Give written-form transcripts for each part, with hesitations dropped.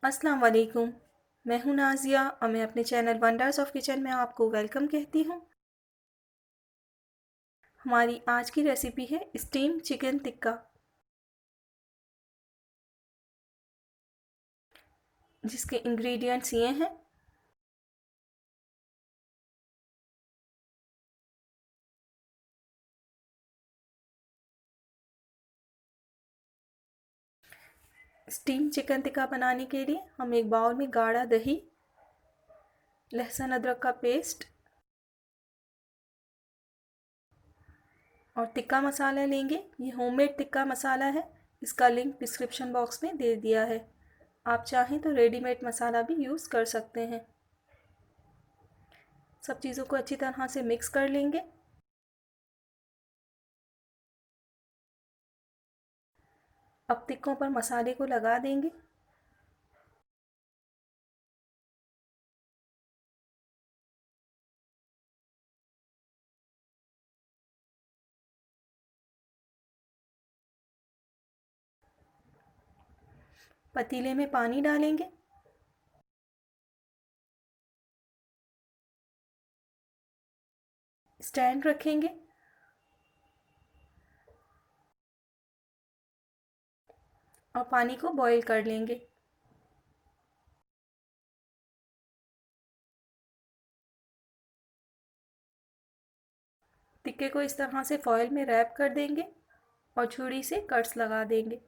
अस्सलाम वालेकुम। मैं हूं नाज़िया और मैं अपने चैनल वंडर्स ऑफ किचन में आपको वेलकम कहती हूं। हमारी आज की रेसिपी है स्टीम चिकन टिक्का, जिसके इंग्रेडिएंट्स ये हैं। स्टीम चिकन टिक्का बनाने के लिए हम एक बाउल में गाढ़ा दही, लहसुन अदरक का पेस्ट और टिक्का मसाला लेंगे। ये होममेड टिक्का मसाला है। इसका लिंक डिस्क्रिप्शन बॉक्स में दे दिया है। आप चाहें तो रेडीमेड मसाला भी यूज़ कर सकते हैं। सब चीज़ों को अच्छी तरह से मिक्स कर लेंगे। अब टिक्कों पर मसाले को लगा देंगे। पतीले में पानी डालेंगे। स्टैंड रखेंगे और पानी को बॉईल कर लेंगे। टिक्के को इस तरह से फॉयल में रैप कर देंगे और छुरी से कट्स लगा देंगे।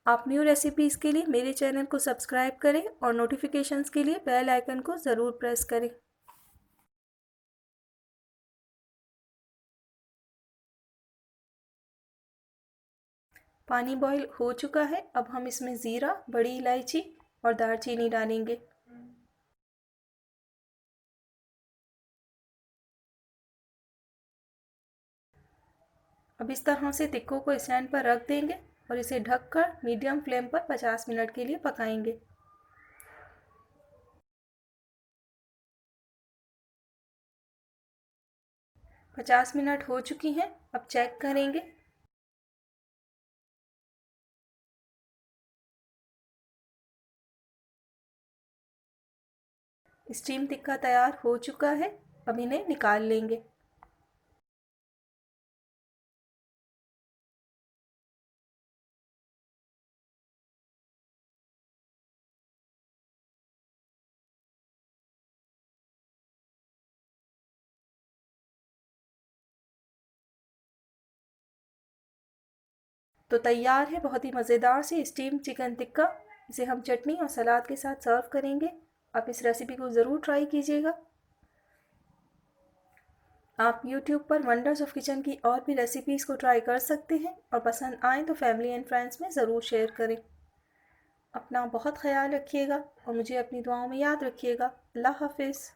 आप न्यू रेसिपीज़ के लिए मेरे चैनल को सब्सक्राइब करें और नोटिफिकेशंस के लिए बेल आइकन को ज़रूर प्रेस करें। पानी बॉईल हो चुका है। अब हम इसमें ज़ीरा, बड़ी इलायची और दालचीनी डालेंगे। अब इस तरह से टिक्कों को स्टैंड पर रख देंगे और इसे ढककर मीडियम फ्लेम पर 50 मिनट के लिए पकाएंगे। 50 मिनट हो चुकी हैं। अब चेक करेंगे। स्टीम टिक्का तैयार हो चुका है। अब इन्हें निकाल लेंगे। तो तैयार है बहुत ही मज़ेदार सी स्टीम चिकन टिक्का। इसे हम चटनी और सलाद के साथ सर्व करेंगे। आप इस रेसिपी को ज़रूर ट्राई कीजिएगा। आप YouTube पर वंडर्स ऑफ किचन की और भी रेसिपीज़ को ट्राई कर सकते हैं और पसंद आए तो फैमिली एंड फ्रेंड्स में ज़रूर शेयर करें। अपना बहुत ख्याल रखिएगा और मुझे अपनी दुआओं में याद रखिएगा। अल्लाह हाफिज़।